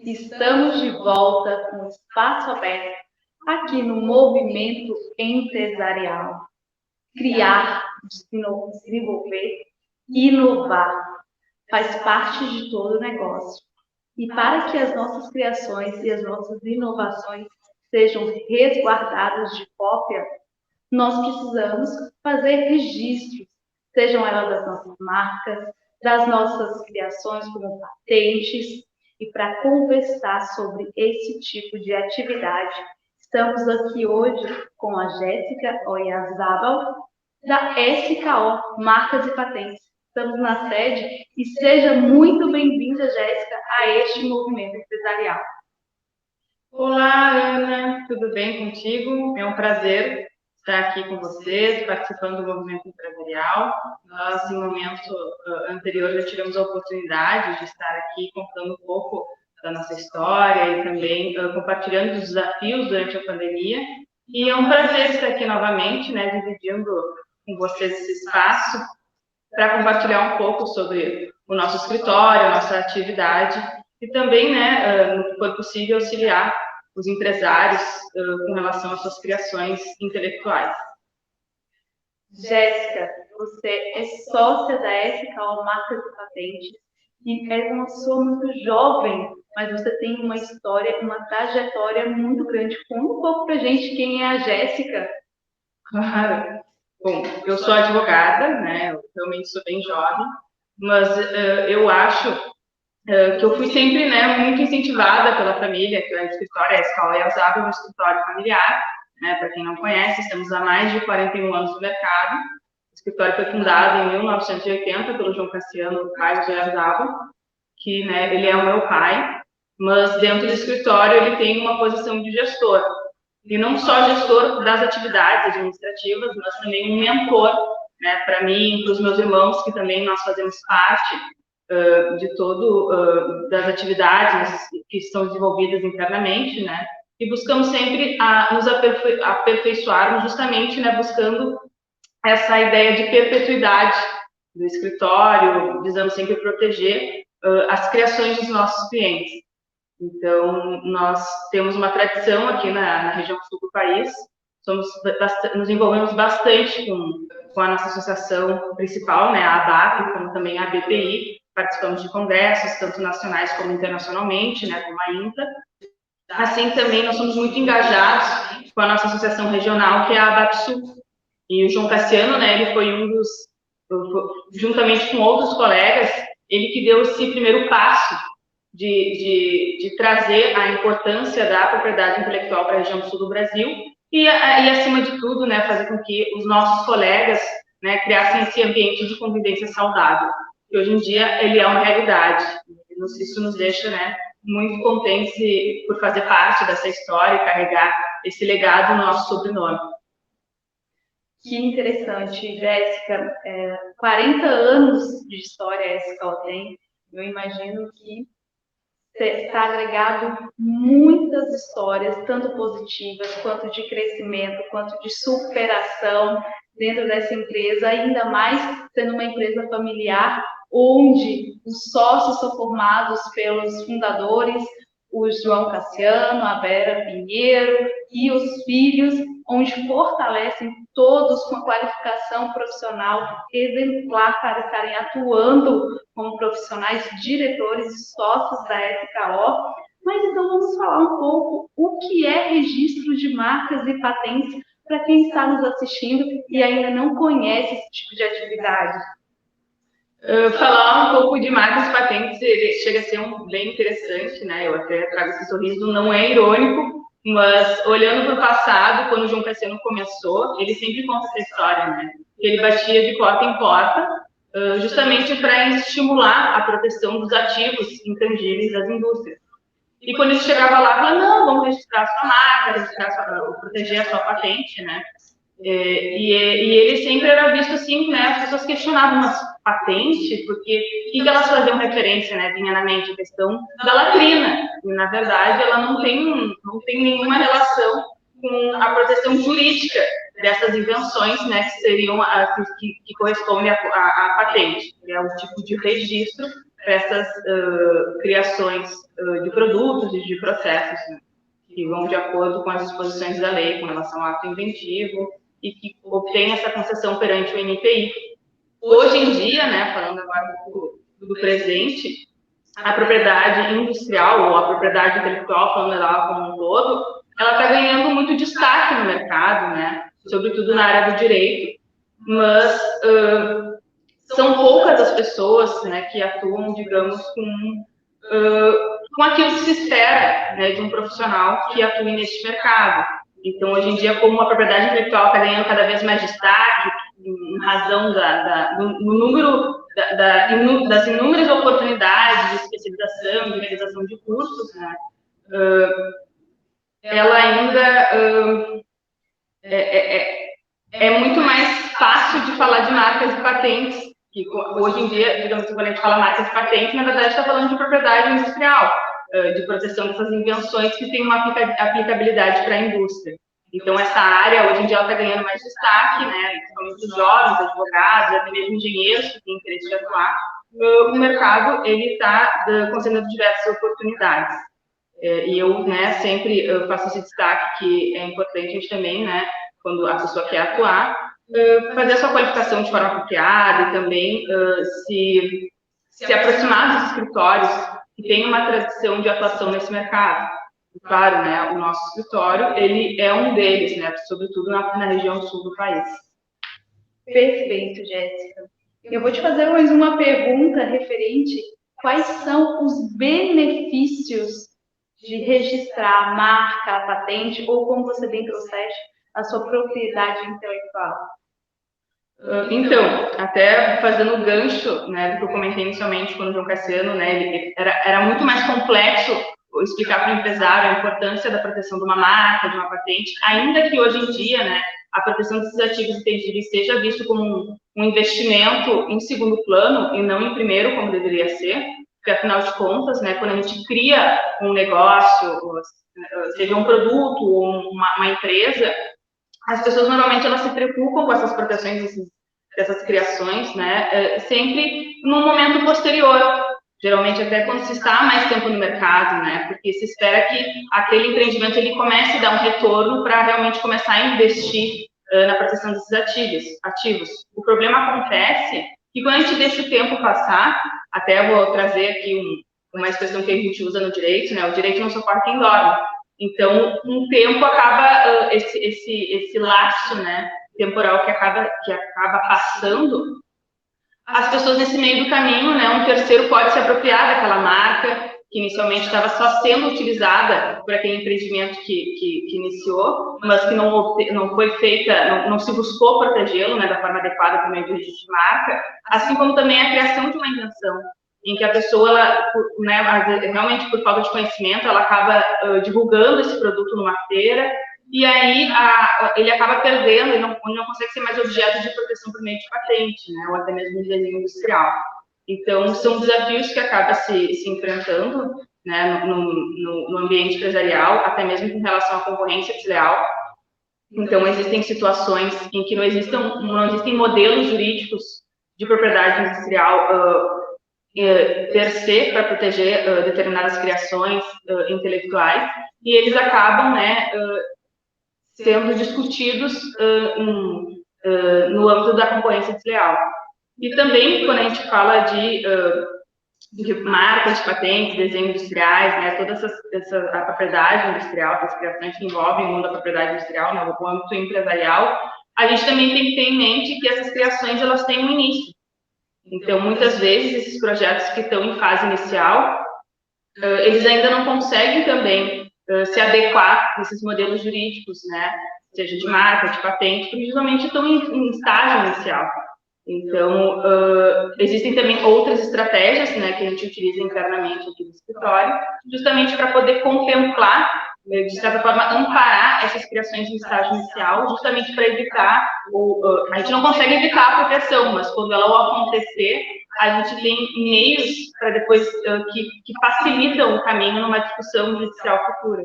Estamos de volta com o espaço aberto aqui no Movimento Empresarial. Criar, desenvolver, inovar faz parte de todo o negócio. E para que as nossas criações e as nossas inovações sejam resguardadas de cópia, nós precisamos fazer registros, sejam elas das nossas marcas, das nossas criações como patentes. E para conversar sobre esse tipo de atividade, estamos aqui hoje com a Jéssica Oyarzabal, da SKO, Marcas e Patentes. Estamos na sede e seja muito bem-vinda, Jéssica, a este movimento empresarial. Olá, Ana, tudo bem contigo? É um prazer estar aqui com vocês, participando do movimento empresarial. Nós, em momento anterior, já tivemos a oportunidade de estar aqui contando um pouco da nossa história e também compartilhando os desafios durante a pandemia. E é um prazer estar aqui novamente, né, dividindo com vocês esse espaço para compartilhar um pouco sobre o nosso escritório, a nossa atividade e também, né, no que for possível, auxiliar os empresários com relação às suas criações intelectuais. Jéssica, você é sócia da SKO Marcas e Patentes e é uma pessoa muito jovem, mas você tem uma história, uma trajetória muito grande. Conta um pouco pra gente quem é a Jéssica. Claro. Bom, eu sou advogada, né? Eu realmente sou bem jovem, mas eu acho que eu fui sempre, né, muito incentivada pela família, que o escritório, a SKO Oyarzabal é um escritório familiar, né? Para quem não conhece, estamos há mais de 41 anos no mercado. O escritório foi fundado em 1980 pelo João Cassiano Carlos Oyarzabal, que, né, ele é o meu pai, mas dentro do escritório ele tem uma posição de gestor. E não só gestor das atividades administrativas, mas também um mentor, né, para mim e para os meus irmãos, que também nós fazemos parte de todo das atividades que são desenvolvidas internamente, né, e buscamos sempre nos aperfeiçoarmos justamente, né, buscando essa ideia de perpetuidade do escritório, visando sempre proteger as criações dos nossos clientes. Então, nós temos uma tradição aqui na região sul do país, nos envolvemos bastante com a nossa associação principal, né, a ABAP, como também a BPI, participamos de congressos, tanto nacionais como internacionalmente, né, como a INTA. Assim, também, nós somos muito engajados com a nossa associação regional, que é a ABAP Sul. E o João Cassiano, né, ele foi um dos, juntamente com outros colegas, ele que deu esse primeiro passo de trazer a importância da propriedade intelectual para a região sul do Brasil e acima de tudo, né, fazer com que os nossos colegas, né, criassem esse ambiente de convivência saudável, que hoje em dia ele é uma realidade. Isso nos deixa, né, muito contentes por fazer parte dessa história e carregar esse legado no nosso sobrenome. Que interessante, Jéssica. 40 anos de história a SKO tem. Eu imagino que está agregado muitas histórias, tanto positivas, quanto de crescimento, quanto de superação dentro dessa empresa, ainda mais sendo uma empresa familiar, onde os sócios são formados pelos fundadores, o João Cassiano, a Vera Pinheiro e os filhos, onde fortalecem todos com a qualificação profissional exemplar para estarem atuando como profissionais, diretores e sócios da SKO. Mas então vamos falar um pouco o que é registro de marcas e patentes para quem está nos assistindo e ainda não conhece esse tipo de atividade. Falar um pouco de marcas e patentes chega a ser bem interessante, né? Eu até trago esse sorriso, não é irônico, mas olhando para o passado, quando o João Cassiano começou, ele sempre conta essa história, né? Ele batia de porta em porta, justamente para estimular a proteção dos ativos intangíveis das indústrias. E quando ele chegava lá, falava, não, vamos registrar a sua marca, proteger a sua patente, né? E ele sempre era visto assim, né? As pessoas questionavam, mas patente, porque o que elas faziam referência, né? Vinha na mente a questão da latrina. E, na verdade, ela não tem nenhuma relação com a proteção jurídica dessas invenções, né? Que seriam que correspondem à patente, que é o tipo de registro para essas criações de produtos e de processos, né, que vão de acordo com as disposições da lei com relação ao ato inventivo e que obtém essa concessão perante o NPI. Hoje em dia, né, falando agora do presente, a propriedade industrial ou a propriedade intelectual, falando dela como um todo, ela está ganhando muito destaque no mercado, né, sobretudo na área do direito, mas são poucas as pessoas, né, que atuam, digamos, com aquilo que se espera, né, de um profissional que atue neste mercado. Então, hoje em dia, como a propriedade intelectual está ganhando cada vez mais destaque, em razão do número das inúmeras oportunidades de especialização, de realização de cursos, né, ela ainda é muito mais fácil de falar de marcas e patentes, que hoje em dia, digamos que quando a gente fala marcas e patentes, na verdade está falando de propriedade industrial, de proteção dessas invenções que têm uma aplicabilidade para a indústria. Então, essa área, hoje em dia, ela está ganhando mais destaque, né, principalmente os jovens, advogados, até mesmo engenheiros que têm interesse de atuar. O mercado, ele está concedendo diversas oportunidades. E eu, né, sempre faço esse destaque que é importante a gente também, né, quando a pessoa quer atuar, fazer a sua qualificação de forma apropriada e também se aproximar dos escritórios que têm uma tradição de atuação nesse mercado. E, claro, né, o nosso escritório, ele é um deles, né, sobretudo na região sul do país. Perfeito, Jéssica. Eu vou te fazer mais uma pergunta referente quais são os benefícios de registrar a marca, a patente, ou como você bem trouxeste, a sua propriedade intelectual. Então, até fazendo o gancho, né, do que eu comentei inicialmente quando o João Cassiano, né, ele era muito mais complexo explicar para o empresário a importância da proteção de uma marca, de uma patente, ainda que hoje em dia, né, a proteção desses ativos intangíveis seja visto como um investimento em segundo plano e não em primeiro, como deveria ser, porque afinal de contas, né, quando a gente cria um negócio, seja um produto ou uma empresa, as pessoas normalmente elas se preocupam com essas proteções dessas criações, né, sempre num momento posterior, geralmente até quando se está há mais tempo no mercado, né, porque se espera que aquele empreendimento ele comece a dar um retorno para realmente começar a investir na proteção desses ativos. O problema acontece que quando a gente deixa o tempo passar, até vou trazer aqui uma expressão que a gente usa no direito, né, o direito não socorre quem dorme. Então, um tempo acaba, esse laço, né, temporal que acaba passando, as pessoas nesse meio do caminho, né, um terceiro pode se apropriar daquela marca que inicialmente estava só sendo utilizada por aquele empreendimento que iniciou, mas que não foi feita, não se buscou protegê-lo, né, da forma adequada por meio do registro de marca, assim como também a criação de uma invenção, em que a pessoa, né, realmente por falta de conhecimento, ela acaba divulgando esse produto numa feira, e aí ele acaba perdendo e não consegue ser mais objeto de proteção por meio de patente, né, ou até mesmo de desenho industrial. Então, são desafios que acaba se enfrentando, né, no ambiente empresarial, até mesmo com relação à concorrência desleal. Então, existem situações em que não existem modelos jurídicos de propriedade industrial per se para proteger determinadas criações intelectuais, e eles acabam, né, sendo discutidos no âmbito da concorrência desleal. E também, quando a gente fala de marcas, de patentes, desenhos industriais, né, toda a propriedade industrial, as criações que envolvem o mundo da propriedade industrial, né, o âmbito empresarial, a gente também tem que ter em mente que essas criações elas têm um início. Então, muitas vezes, esses projetos que estão em fase inicial, eles ainda não conseguem também se adequar a esses modelos jurídicos, né, seja de marca, de patente, porque justamente estão em estágio inicial. Então, existem também outras estratégias, né, que a gente utiliza internamente aqui no escritório, justamente para poder contemplar, de certa forma, amparar essas criações em estágio inicial, justamente para evitar, a gente não consegue evitar a proteção, mas quando ela acontecer, a gente tem meios para depois que facilitam o caminho numa discussão judicial futura.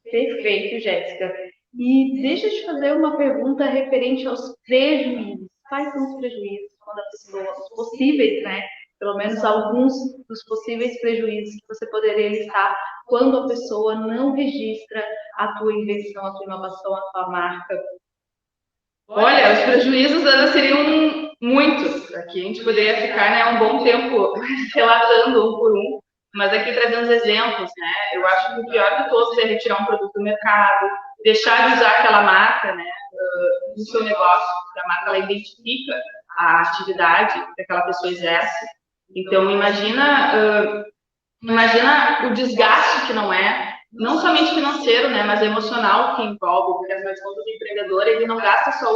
Perfeito, Jéssica. E deixa eu te fazer uma pergunta referente aos prejuízos. Quais são os prejuízos quando a pessoa, os possíveis, né, pelo menos alguns dos possíveis prejuízos que você poderia listar quando a pessoa não registra a tua invenção, a tua inovação, a tua marca? Olha, os prejuízos, Ana, seriam muitos. Aqui a gente poderia ficar, né, um bom tempo relatando um por um, mas aqui trazendo os exemplos, né? Eu acho que o pior de todos é retirar um produto do mercado, deixar de usar aquela marca, né, no seu negócio, porque a marca ela identifica a atividade que aquela pessoa exerce. Então, imagina o desgaste que não somente financeiro, né, mas emocional que envolve, porque afinal de contas o empreendedor ele não gasta só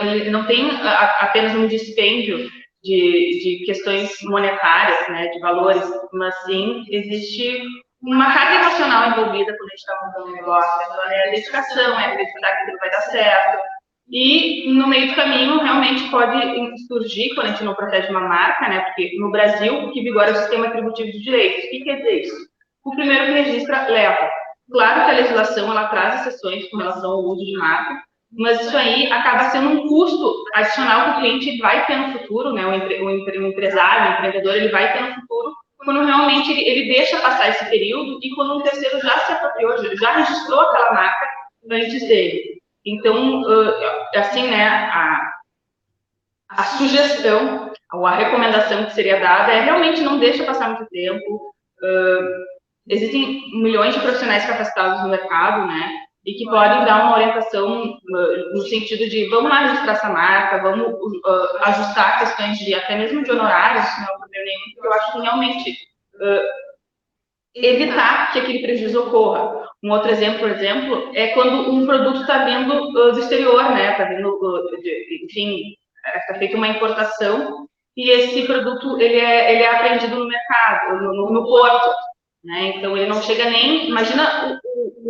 ele não tem apenas um dispêndio de questões monetárias, né, de valores, mas sim existe uma carga emocional envolvida quando a gente está montando um negócio. Então, é a dedicação, é acreditar que aquilo vai dar certo. E no meio do caminho, realmente pode surgir, quando a gente não protege uma marca, né? Porque no Brasil, o que vigora é o sistema atributivo de direitos. O que quer dizer isso? O primeiro que registra leva. Claro que a legislação ela traz exceções com relação ao uso de marca, mas isso aí acaba sendo um custo adicional que o cliente vai ter no futuro, né? O empresário, o empreendedor, ele vai ter no futuro, quando realmente ele deixa passar esse período e quando um terceiro já se apropriou, já registrou aquela marca antes dele. Então, assim, né, a sugestão, ou a recomendação que seria dada é realmente não deixa passar muito tempo. Existem milhões de profissionais capacitados no mercado, né, e que podem dar uma orientação no sentido de vamos lá registrar essa marca, vamos ajustar questões de até mesmo de honorários, não é um problema nenhum, porque eu acho que realmente evitar que aquele prejuízo ocorra. Um outro exemplo, por exemplo, é quando um produto está vindo do exterior, né? Está vindo, enfim, está feita uma importação e esse produto ele é apreendido no mercado, no porto, né? Então ele não chega nem, imagina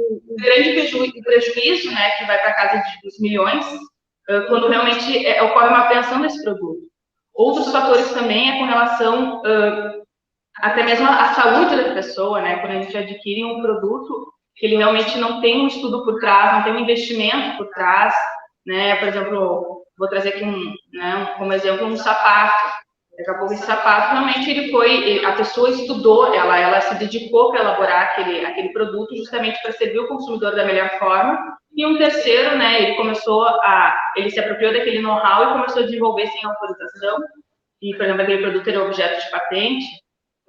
o grande prejuízo, né? Que vai para a casa dos milhões quando realmente ocorre uma apreensão desse produto. Outros fatores também é com relação até mesmo a saúde da pessoa, né? Quando a gente adquire um produto que ele realmente não tem um estudo por trás, não tem um investimento por trás, né? Por exemplo, vou trazer aqui como exemplo um sapato. Daqui a pouco esse sapato realmente a pessoa estudou, ela se dedicou para elaborar aquele produto justamente para servir o consumidor da melhor forma. E um terceiro, né? Ele se apropriou daquele know-how e começou a desenvolver sem autorização. E, por exemplo, aquele produto era objeto de patente.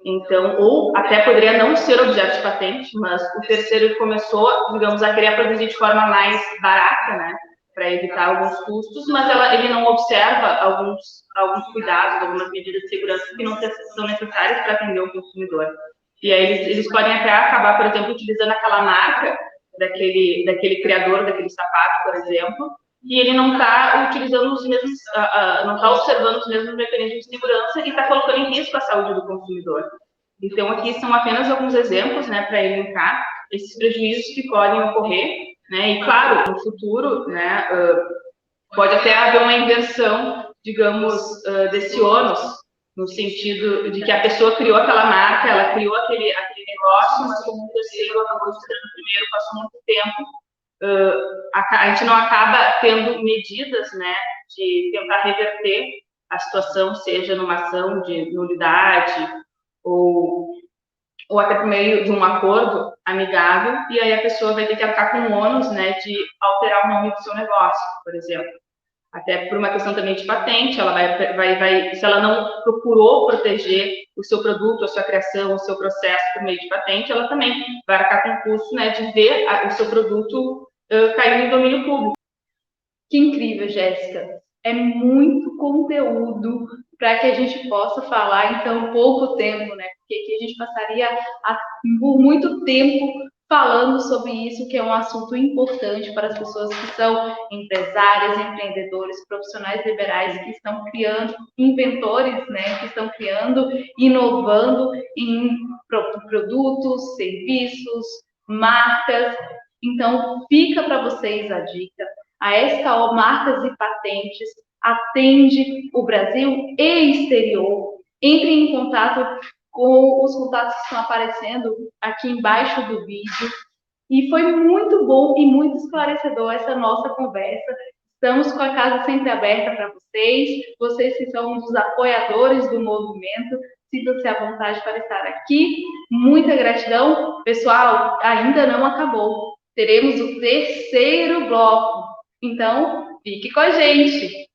Então, ou até poderia não ser objeto de patente, mas o terceiro começou, digamos, a querer produzir de forma mais barata, né, para evitar alguns custos, mas ele não observa alguns cuidados, algumas medidas de segurança que não são necessárias para atender o consumidor. E aí eles podem até acabar, por exemplo, utilizando aquela marca daquele criador daquele sapato, por exemplo, e ele não está utilizando os mesmos, não está observando os mesmos mecanismos de segurança e está colocando em risco a saúde do consumidor. Então, aqui são apenas alguns exemplos, né, para elencar esses prejuízos que podem ocorrer, né, e claro, no futuro, né, pode até haver uma inversão, digamos, desse ônus, no sentido de que a pessoa criou aquela marca, ela criou aquele negócio, mas como um terceiro acabou estragando primeiro, passou muito tempo, a gente não acaba tendo medidas, né, de tentar reverter a situação, seja numa ação de nulidade ou até por meio de um acordo amigável, e aí a pessoa vai ter que arcar com o ônus, né, de alterar o nome do seu negócio, por exemplo. Até por uma questão também de patente, ela vai, se ela não procurou proteger o seu produto, a sua criação, o seu processo por meio de patente, ela também vai arcar com o custo, né, de ver o seu produto cair no domínio público. Que incrível, Jéssica. É muito conteúdo para que a gente possa falar em tão pouco tempo, né? Porque aqui a gente passaria por muito tempo falando sobre isso, que é um assunto importante para as pessoas que são empresárias, empreendedores, profissionais liberais que estão criando, inventores, né? Que estão criando, inovando em produtos, serviços, marcas. Então, fica para vocês a dica. A SKO Marcas e Patentes atende o Brasil e exterior. Entre em contato com os contatos que estão aparecendo aqui embaixo do vídeo. E foi muito bom e muito esclarecedor essa nossa conversa. Estamos com a casa sempre aberta para vocês que são um dos apoiadores do movimento, sintam-se à vontade para estar aqui. Muita gratidão. Pessoal, ainda não acabou. Teremos o terceiro bloco. Então, fique com a gente.